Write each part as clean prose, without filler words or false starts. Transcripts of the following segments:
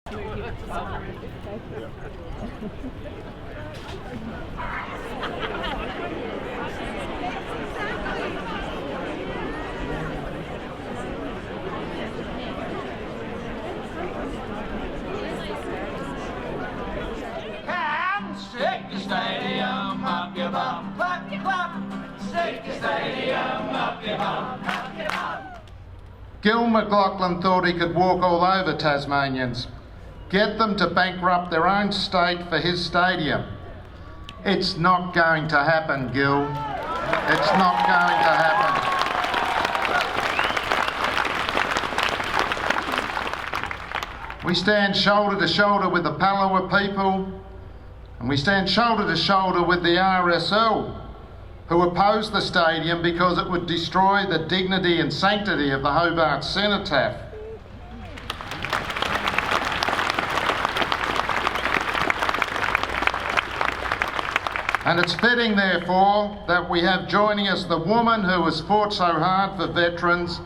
Stick the stadium up your bum, clap, clap. Stick the stadium up your bum, up your bum. Gillon McLachlan thought he could walk all over Tasmanians, get them to bankrupt their own state for his stadium. It's not going to happen, Gil. It's not going to happen. We stand shoulder to shoulder with the Palawa people, and we stand shoulder to shoulder with the RSL, who opposed the stadium because it would destroy the dignity and sanctity of the Hobart cenotaph. And it's fitting, therefore, that we have joining us the woman who has fought so hard for veterans,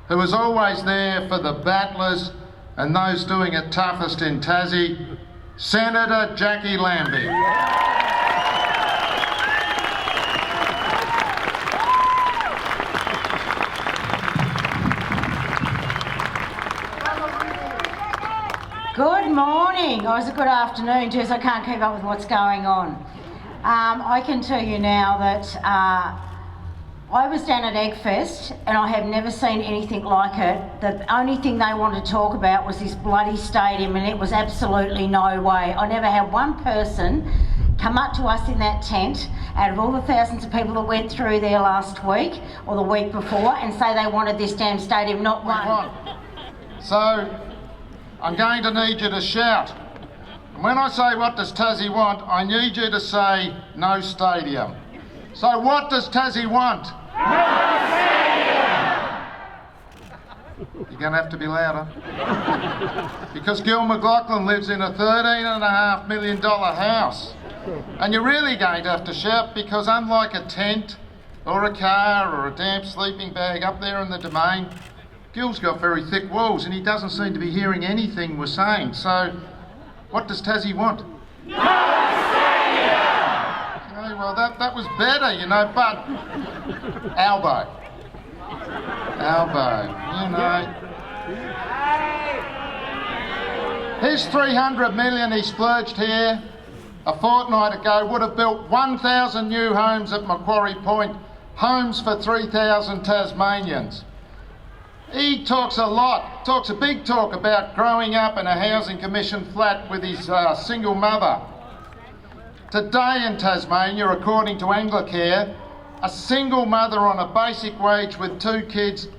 who is always there for the battlers and those doing it toughest in Tassie, Senator Jackie Lambie. Good morning, or is it good afternoon, Jess? I can't keep up with what's going on. I can tell you now that I was down at Eggfest and I have never seen anything like it. The only thing they wanted to talk about was this bloody stadium, and it was absolutely no way. I never had one person come up to us in that tent out of all the thousands of people that went through there last week or the week before and say they wanted this damn stadium, not one. So, I'm going to need you to shout. And when I say what does Tassie want, I need you to say no stadium. So what does Tassie want? No stadium! You're going to have to be louder. Because Gil McLachlan lives in a $13.5 million house. And you're really going to have to shout, because unlike a tent or a car or a damp sleeping bag up there in the Domain, Gil's got very thick walls and he doesn't seem to be hearing anything we're saying. So, what does Tassie want? No stadium! Okay, well that was better, you know, but Albo, you know. His $300 million he splurged here a fortnight ago would have built 1,000 new homes at Macquarie Point, homes for 3,000 Tasmanians. He talks a big talk about growing up in a housing commission flat with his single mother. Today in Tasmania, according to Anglicare, a single mother on a basic wage with 2 kids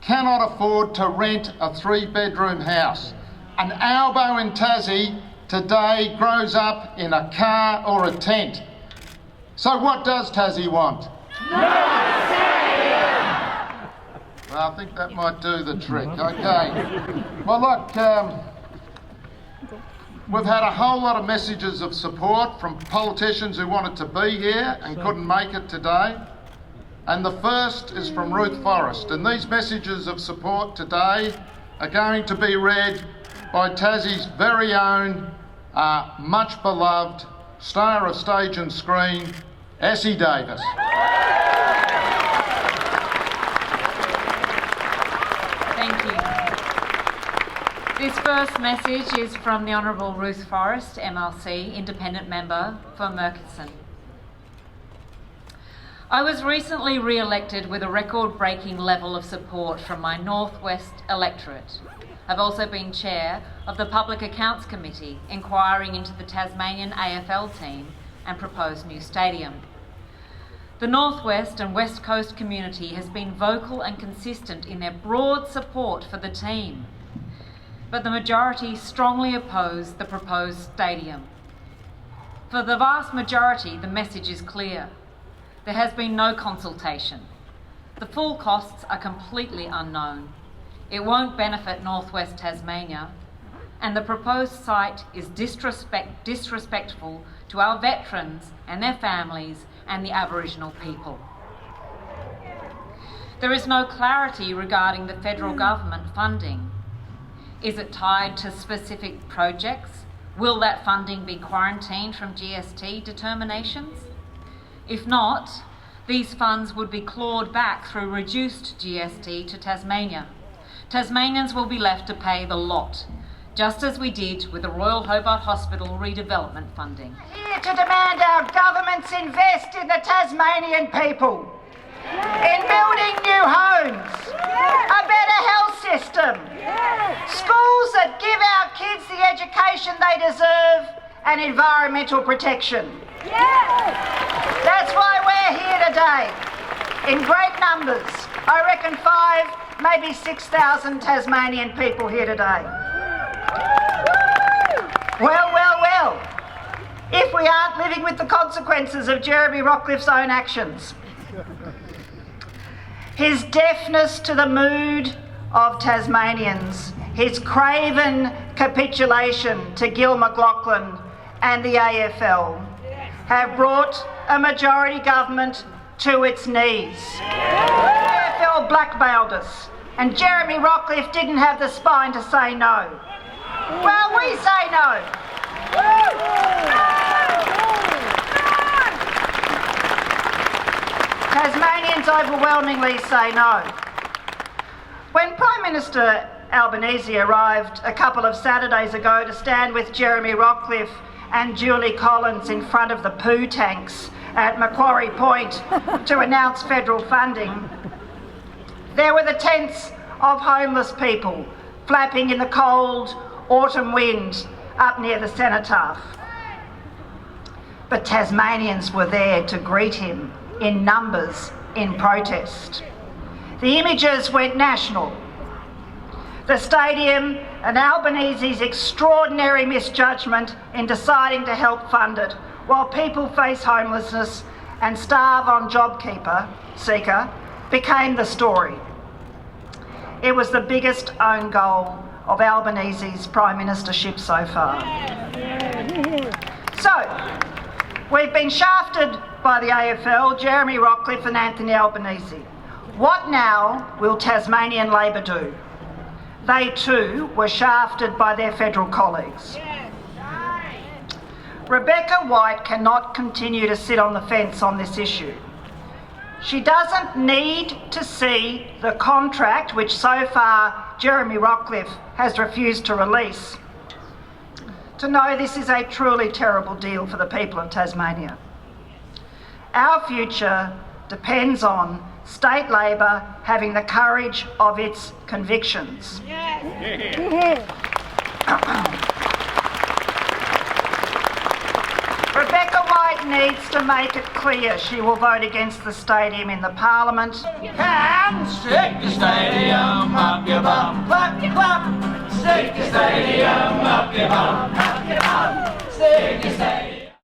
cannot afford to rent a 3-bedroom house. An Albo in Tassie today grows up in a car or a tent. So what does Tassie want? No stadium! Well, I think that might do the trick. Okay. Well, look, we've had a whole lot of messages of support from politicians who wanted to be here and couldn't make it today. And the first is from Ruth Forrest. And these messages of support today are going to be read by Tassie's very own, much beloved star of stage and screen, Essie Davis. Thank you. This first message is from the Honourable Ruth Forrest, MLC, Independent Member for Murchison. I was recently re-elected with a record-breaking level of support from my Northwest electorate. I've also been chair of the Public Accounts Committee, inquiring into the Tasmanian AFL team and proposed new stadium. The Northwest and West Coast community has been vocal and consistent in their broad support for the team, but the majority strongly oppose the proposed stadium. For the vast majority, the message is clear. There has been no consultation. The full costs are completely unknown. It won't benefit Northwest Tasmania, and the proposed site is disrespectful to our veterans and their families and the Aboriginal people. There is no clarity regarding the federal government funding. Is it tied to specific projects? Will that funding be quarantined from GST determinations? If not, these funds would be clawed back through reduced GST to Tasmania. Tasmanians will be left to pay the lot, just as we did with the Royal Hobart Hospital redevelopment funding. Here to demand our governments invest in the Tasmanian people, in building new homes, a better health system, schools that give our kids the education they deserve, and environmental protection. That's why we're here today, in great numbers. I reckon 5, maybe 6,000 Tasmanian people here today. Well, if we aren't living with the consequences of Jeremy Rockliff's own actions. His deafness to the mood of Tasmanians, his craven capitulation to Gillon, McLachlan and the AFL have brought a majority government to its knees. The AFL blackmailed us, and Jeremy Rockliff didn't have the spine to say no. Well, we say no. Tasmanians overwhelmingly say no. When Prime Minister Albanese arrived a couple of Saturdays ago to stand with Jeremy Rockliff and Julie Collins in front of the poo tanks at Macquarie Point to announce federal funding, there were the tents of homeless people flapping in the cold autumn wind up near the cenotaph. But Tasmanians were there to greet him in numbers in protest. The images went national. The stadium and Albanese's extraordinary misjudgment in deciding to help fund it while people face homelessness and starve on JobKeeper seeker became the story. It was the biggest own goal of Albanese's Prime Ministership so far. So, we've been shafted by the AFL, Jeremy Rockliff and Anthony Albanese. What now will Tasmanian Labor do? They too were shafted by their federal colleagues. Rebecca White cannot continue to sit on the fence on this issue. She doesn't need to see the contract, which so far Jeremy Rockliff has refused to release, to know this is a truly terrible deal for the people of Tasmania. Our future depends on state Labor having the courage of its convictions. Rebecca White needs to make it clear she will vote against the stadium in the Parliament. Come, stick the stadium up your bum, clap, clap. Stick the stadium up your bum, stick the stadium.